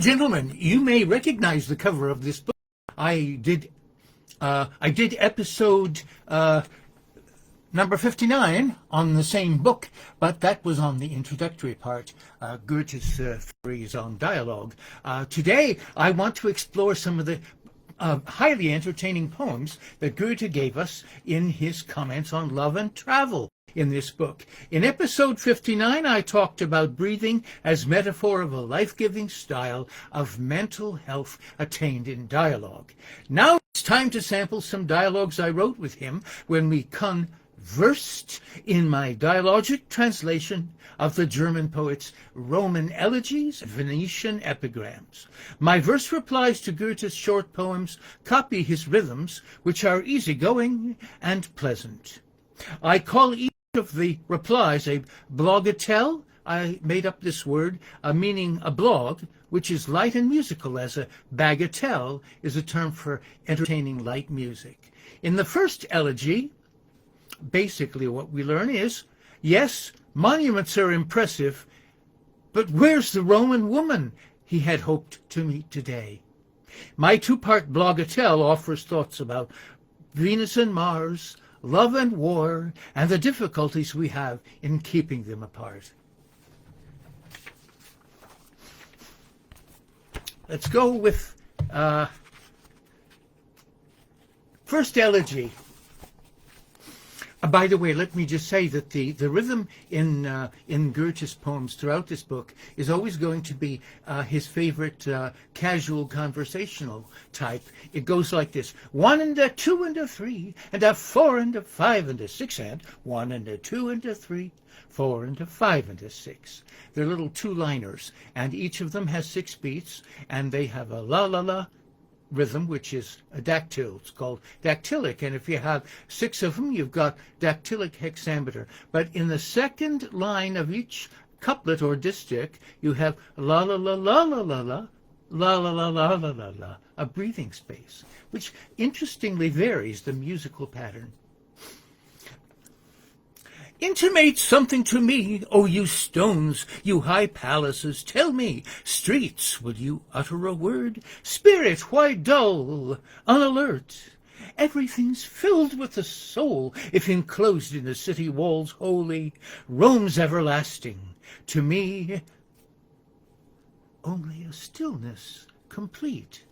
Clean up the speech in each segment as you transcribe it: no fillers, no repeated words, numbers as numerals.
and gentlemen, you may recognize the cover of this book. I did episode number 59 on the same book, but that was on the introductory part, Goethe's theories on dialogue. Today, I want to explore some of the highly entertaining poems that Goethe gave us in his comments on love and travel in this book. In episode 59, I talked about breathing as metaphor of a life-giving style of mental health attained in dialogue. Now it's time to sample some dialogues I wrote with him when we conversed in my dialogic translation of the German poet's Roman Elegies, Venetian Epigrams. My verse replies to Goethe's short poems copy his rhythms, which are easygoing and pleasant. I call each of the replies a blogatelle. I made up this word, meaning a blog, which is light and musical, as a bagatelle is a term for entertaining light music. In the first elegy, basically what we learn is, yes, monuments are impressive, but where's the Roman woman he had hoped to meet today? My two-part blogatelle offers thoughts about Venus and Mars, love and war, and the difficulties we have in keeping them apart. Let's go with first elegy. By the way, let me just say that the rhythm in Goethe's poems throughout this book is always going to be his favorite casual conversational type. It goes like this: 1 and a 2 and a 3 and a 4 and a 5 and a 6 and 1 and a 2 and a 3, 4 and a 5 and a 6. They're little two-liners, and each of them has 6 beats, and they have a la-la-la rhythm, which is a dactyl. It's called dactylic, and if you have 6 of them, you've got dactylic hexameter. But in the second line of each couplet or distich, you have la la la la la la la la la la la la la la, a breathing space, which interestingly varies the musical pattern. Intimate something to me, O you stones, you high palaces, tell me, streets, will you utter a word? Spirit, why dull, unalert? Everything's filled with the soul, if enclosed in the city walls holy. Rome's everlasting, to me only a stillness complete.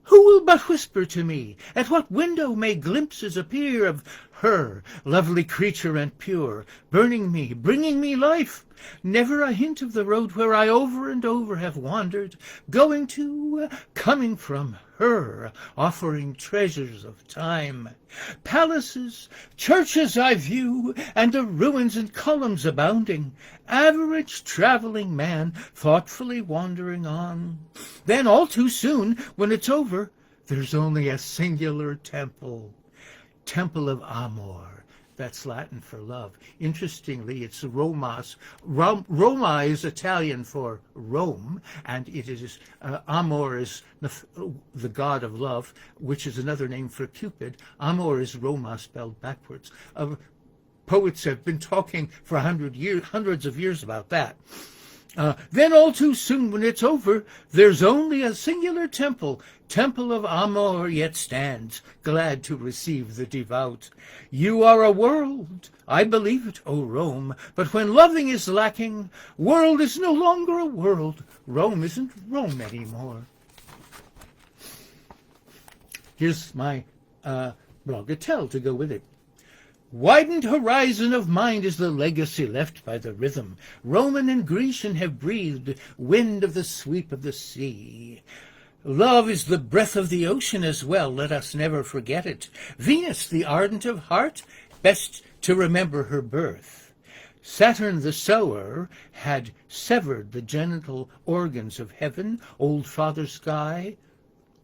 Who will but whisper to me? At what window may glimpses appear of her, lovely creature and pure, burning me, bringing me life? Never a hint of the road where I over and over have wandered, going to, coming from her, offering treasures of time. Palaces, churches I view, and the ruins and columns abounding. Average traveling man, thoughtfully wandering on. Then all too soon, when it's over, there's only a singular temple. Temple of Amor. That's Latin for love. Interestingly, it's Romas. Roma is Italian for Rome, and it is Amor is the god of love, which is another name for Cupid. Amor is Roma spelled backwards. Poets have been talking for hundreds of years about that. Then all too soon, when it's over, there's only a singular temple. Temple of Amor yet stands, glad to receive the devout. You are a world, I believe it, O Rome, but when loving is lacking, world is no longer a world. Rome isn't Rome anymore. Here's my blogatelle to go with it. Widened horizon of mind is the legacy left by the rhythm. Roman and Grecian have breathed wind of the sweep of the sea. Love is the breath of the ocean as well, let us never forget it. Venus, the ardent of heart, best to remember her birth. Saturn the sower had severed the genital organs of heaven, old Father Sky,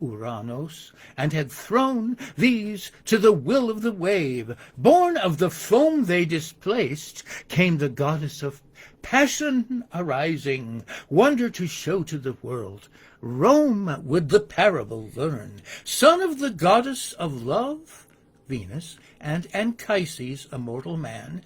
Uranos, and had thrown these to the will of the wave. Born of the foam they displaced came the goddess of passion arising, wonder to show to the world. Rome would the parable learn, son of the goddess of love, Venus, and Anchises, a mortal man,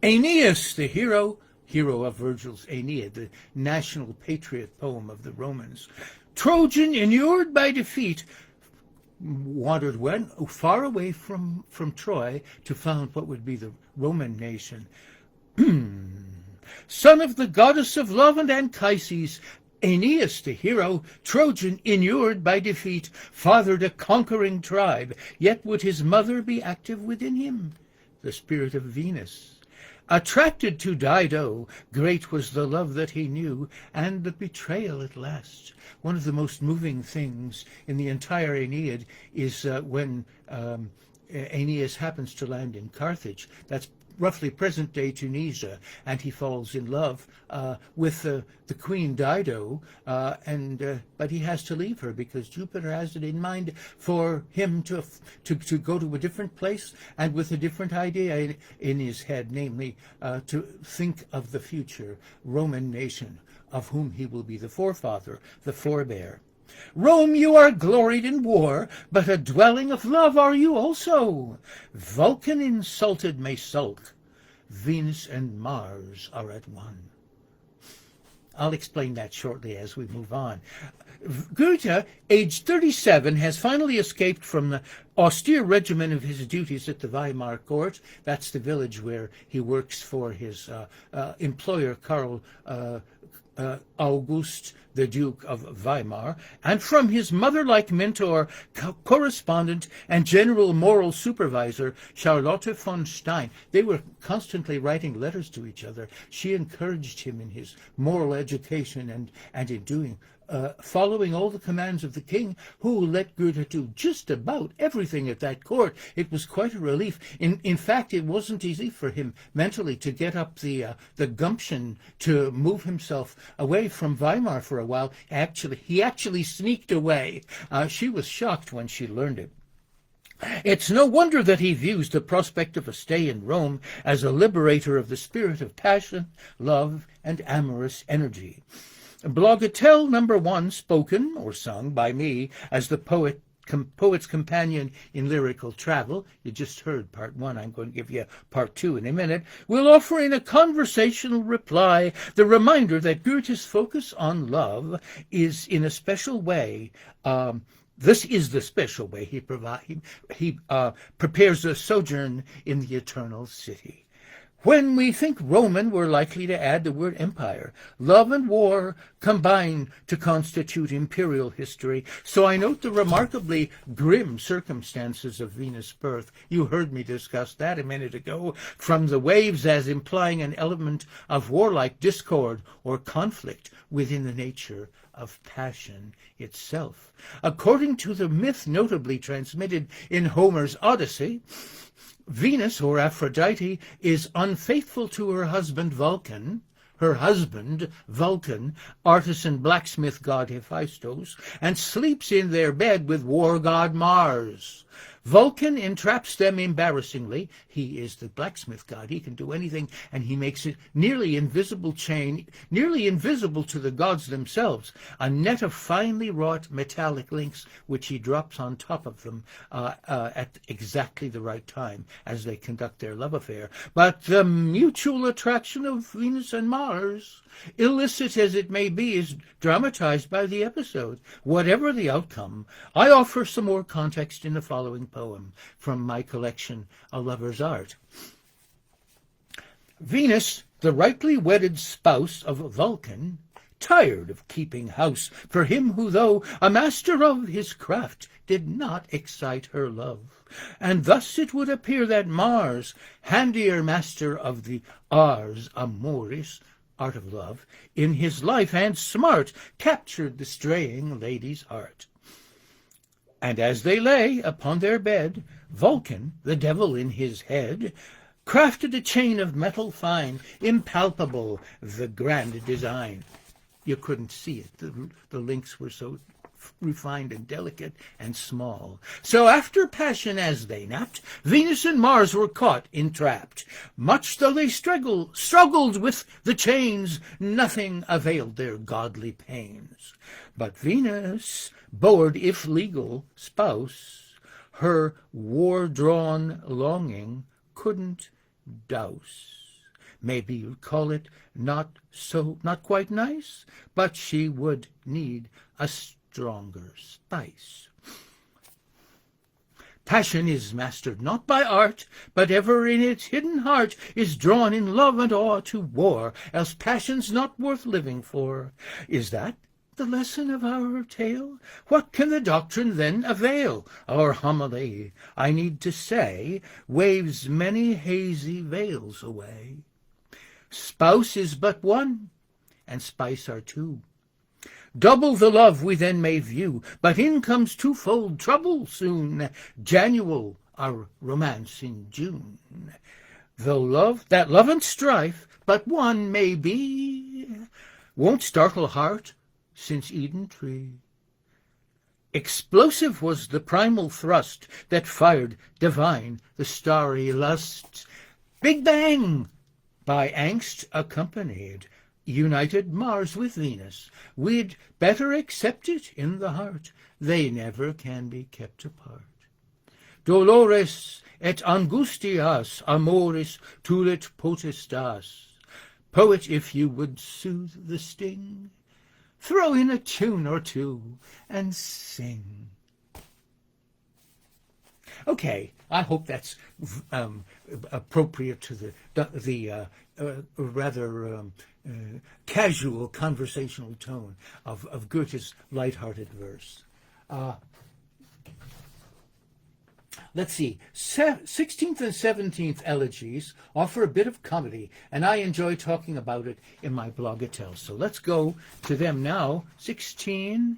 Aeneas, the hero, hero of Virgil's Aeneid, the national patriot poem of the Romans. Trojan, inured by defeat, wandered far away from Troy to found what would be the Roman nation. Son of the goddess of love and Anchises, Aeneas the hero, Trojan, inured by defeat, fathered a conquering tribe, yet would his mother be active within him, the spirit of Venus. Attracted to Dido, great was the love that he knew, and the betrayal at last. One of the most moving things in the entire Aeneid is when Aeneas happens to land in Carthage. That's roughly present-day Tunisia, and he falls in love with the queen Dido, but he has to leave her because Jupiter has it in mind for him to go to a different place and with a different idea in his head, namely to think of the future Roman nation, of whom he will be the forefather, the forebear. Rome, you are gloried in war, but a dwelling of love are you also. Vulcan insulted may sulk. Venus and Mars are at one. I'll explain that shortly as we move on. Goethe, aged 37, has finally escaped from the austere regimen of his duties at the Weimar court. That's the village where he works for his employer, Karl August, the Duke of Weimar, and from his mother-like mentor, correspondent, and general moral supervisor, Charlotte von Stein. They were constantly writing letters to each other. She encouraged him in his moral education and in doing following all the commands of the king, who let Goethe do just about everything at that court. It was quite a relief. In fact, it wasn't easy for him mentally to get up the gumption to move himself away from Weimar for a while. He actually sneaked away. She was shocked when she learned it. It's no wonder that he views the prospect of a stay in Rome as a liberator of the spirit of passion, love, and amorous energy. Blogatelle number 1, spoken or sung by me as the poet's companion in lyrical travel. You just heard part 1. I'm going to give you part 2 in a minute. Will offer in a conversational reply the reminder that Goethe's focus on love is in a special way. This is the special way he prepares a sojourn in the eternal city. When we think Roman, we're likely to add the word empire. Love and war combine to constitute imperial history. So I note the remarkably grim circumstances of Venus' birth. You heard me discuss that a minute ago. From the waves as implying an element of warlike discord or conflict within the nature of passion itself. According to the myth notably transmitted in Homer's Odyssey, Venus, or Aphrodite, is unfaithful to her husband Vulcan, artisan blacksmith god Hephaestus, and sleeps in their bed with war god Mars. Vulcan entraps them embarrassingly. He is the blacksmith god. He can do anything, and he makes it nearly invisible to the gods themselves, a net of finely wrought metallic links, which he drops on top of them at exactly the right time as they conduct their love affair. But the mutual attraction of Venus and Mars, illicit as it may be, is dramatized by the episode. Whatever the outcome, I offer some more context in the following poem from my collection, A Lover's Art. Venus, the rightly wedded spouse of Vulcan, tired of keeping house for him who, though a master of his craft, did not excite her love. And thus it would appear that Mars, handier master of the ars amoris, art of love, in his life and smart, captured the straying lady's heart. And as they lay upon their bed, Vulcan, the devil in his head, crafted a chain of metal fine, impalpable, the grand design. You couldn't see it. The links were so refined and delicate and small. So after passion as they napped, Venus and Mars were caught, entrapped. Much though they struggled with the chains, nothing availed their godly pains. But Venus, bored if legal spouse, her war-drawn longing couldn't douse. Maybe you'd call it not quite nice, but she would need a stronger spice. Passion is mastered not by art, but ever in its hidden heart is drawn in love and awe to war, else passion's not worth living for. Is that the lesson of our tale? What can the doctrine then avail? Our homily, I need to say, waves many hazy veils away. Spouse is but one, and spice are two. Double the love we then may view, but in comes twofold trouble soon. Janual our romance in June. Though that love and strife but one may be, won't startle heart since Eden tree. Explosive was the primal thrust that fired divine the starry lust. Big bang, by angst accompanied, united Mars with Venus. We'd better accept it in the heart. They never can be kept apart. Dolores et angustias amoris tulit potestas. Poet, if you would soothe the sting, throw in a tune or two and sing. Okay, I hope that's appropriate to the rather casual conversational tone of Goethe's light-hearted verse. Let's see. 16th and 17th Elegies offer a bit of comedy, and I enjoy talking about it in my blogatelle. So let's go to them now. 16.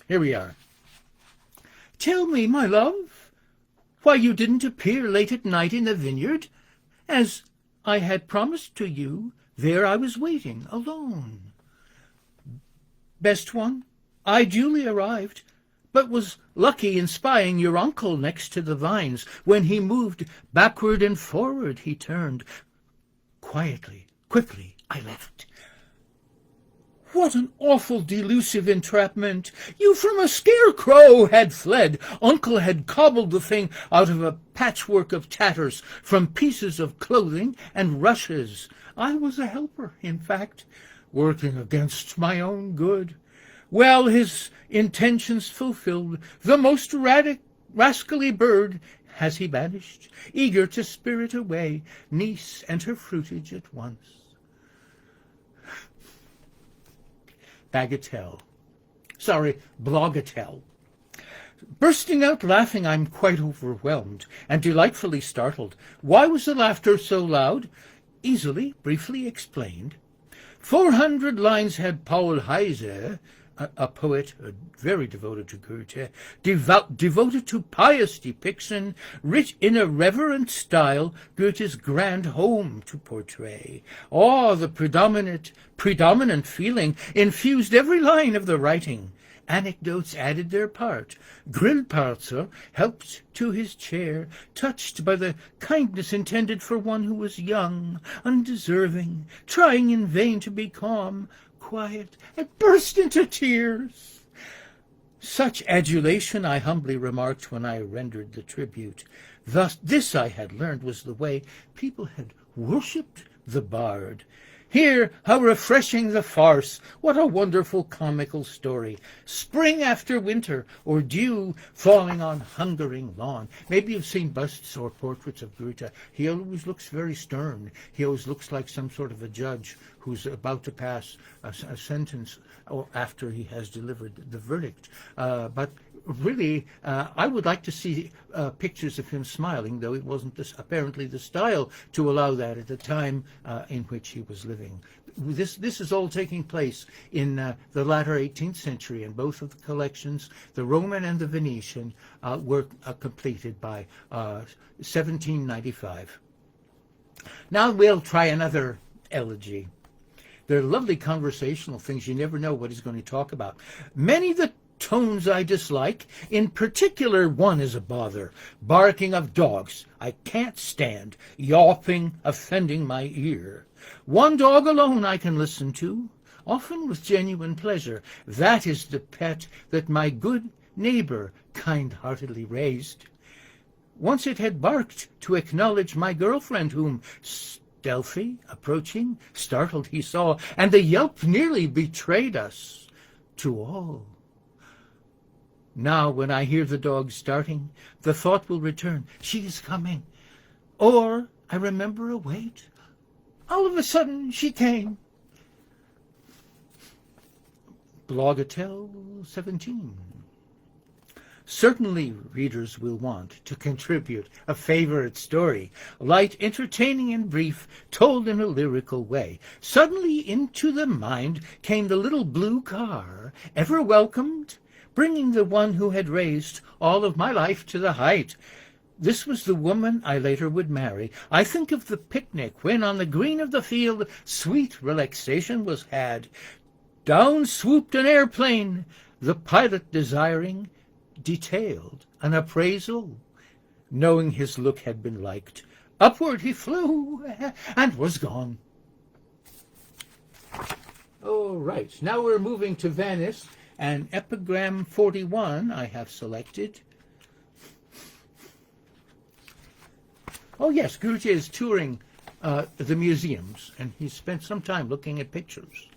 Here we are. Tell me, my love, why you didn't appear late at night in the vineyard, as I had promised to you. There I was waiting alone. Best one, I duly arrived, but was lucky in spying your uncle next to the vines. When he moved backward and forward, he turned. Quietly, quickly, I left. What an awful delusive entrapment! You from a scarecrow had fled. Uncle had cobbled the thing out of a patchwork of tatters from pieces of clothing and rushes. I was a helper, in fact, working against my own good. Well, his intentions fulfilled, the most rascally bird has he banished, eager to spirit away niece and her fruitage at once. Blogatelle. Bursting out laughing, I'm quite overwhelmed and delightfully startled. Why was the laughter so loud? Easily, briefly explained. 400 lines had Paul Heise, a poet very devoted to Goethe, devoted to pious depiction, rich in a reverent style, Goethe's grand home to portray. The predominant feeling infused every line of the writing. Anecdotes added their part. Grillparzer helped to his chair, touched by the kindness intended for one who was young, undeserving, trying in vain to be calm, quiet, and burst into tears. Such adulation, I humbly remarked when I rendered the tribute. Thus, this I had learned was the way people had worshipped the bard. Here, how refreshing the farce! What a wonderful comical story! Spring after winter, or dew falling on hungering lawn. Maybe you've seen busts or portraits of Goethe. He always looks very stern. He always looks like some sort of a judge who's about to pass a sentence after he has delivered the verdict. But really, I would like to see pictures of him smiling, though it wasn't apparently the style to allow that at the time in which he was living. This is all taking place in the latter 18th century, and both of the collections, the Roman and the Venetian, were completed by 1795. Now we'll try another elegy. They're lovely conversational things. You never know what he's going to talk about. Many the tones I dislike. In particular, one is a bother. Barking of dogs I can't stand. Yawping, offending my ear. One dog alone I can listen to, often with genuine pleasure. That is the pet that my good neighbor kind-heartedly raised. Once it had barked to acknowledge my girlfriend, whom stealthy, approaching, startled he saw, and the yelp nearly betrayed us to all. Now, when I hear the dog starting, the thought will return, she is coming. Or I remember a wait. All of a sudden, she came. Blogatelle 17. Certainly readers will want to contribute a favorite story, light, entertaining, and brief, told in a lyrical way. Suddenly into the mind came the little blue car, ever welcomed, bringing the one who had raised all of my life to the height. This was the woman I later would marry. I think of the picnic when on the green of the field sweet relaxation was had. Down swooped an airplane, the pilot desiring detailed an appraisal. Knowing his look had been liked, upward he flew and was gone. All right, now we're moving to Venice, and epigram 41 I have selected. Oh yes, Goethe is touring the museums, and he's spent some time looking at pictures.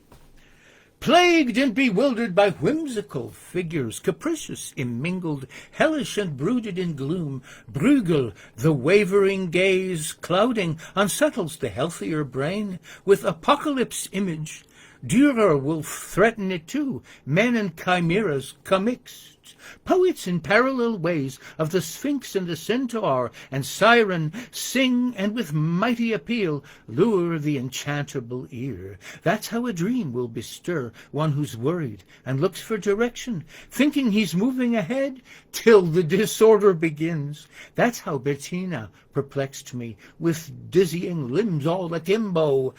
Plagued and bewildered by whimsical figures, capricious, immingled, hellish and brooded in gloom, Bruegel, the wavering gaze clouding, unsettles the healthier brain with apocalypse image. Dürer will threaten it too, men and chimeras commixed. Poets in parallel ways of the Sphinx and the Centaur and Siren sing and with mighty appeal lure the enchantable ear. That's how a dream will bestir one who's worried and looks for direction, thinking he's moving ahead till the disorder begins. That's how Bettina perplexed me, with dizzying limbs all akimbo.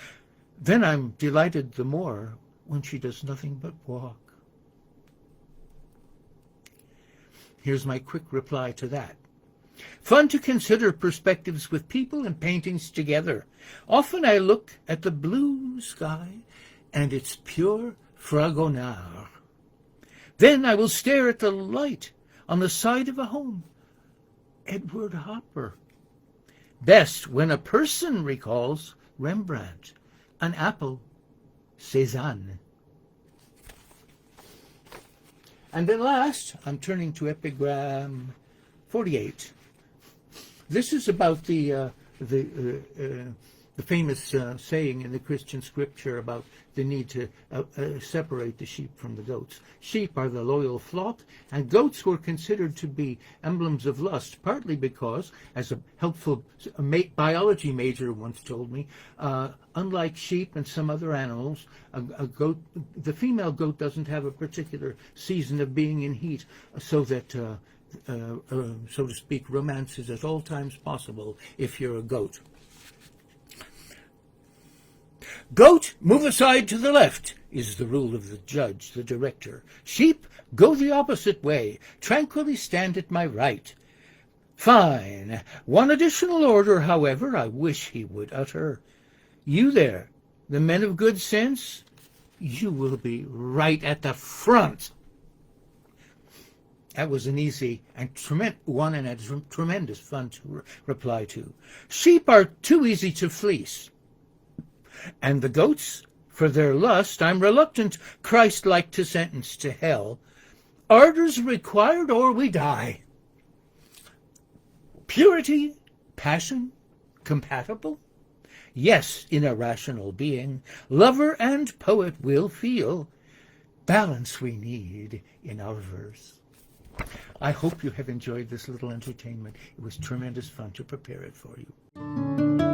Then I'm delighted the more when she does nothing but walk. Here's my quick reply to that. Fun to consider perspectives with people and paintings together. Often I look at the blue sky and its pure fragonard. Then I will stare at the light on the side of a home. Edward Hopper. Best when a person recalls Rembrandt, an apple, Cézanne. And then last, I'm turning to epigram 48. This is about the famous saying in the Christian scripture about the need to separate the sheep from the goats. Sheep are the loyal flock, and goats were considered to be emblems of lust, partly because, as a helpful biology major once told me, unlike sheep and some other animals, a goat, the female goat doesn't have a particular season of being in heat, so that, so to speak, romance is at all times possible if you're a goat. Goat, move aside to the left, is the rule of the judge, the director. Sheep, go the opposite way, tranquilly stand at my right. Fine. One additional order, however, I wish he would utter. You there, the men of good sense, you will be right at the front. That was an easy and tremendous fun to reply to. Sheep are too easy to fleece. And the goats, for their lust, I'm reluctant, Christ-like to sentence to hell. Ardors required or we die. Purity, passion, compatible? Yes, in a rational being, lover and poet will feel. Balance we need in our verse. I hope you have enjoyed this little entertainment. It was tremendous fun to prepare it for you.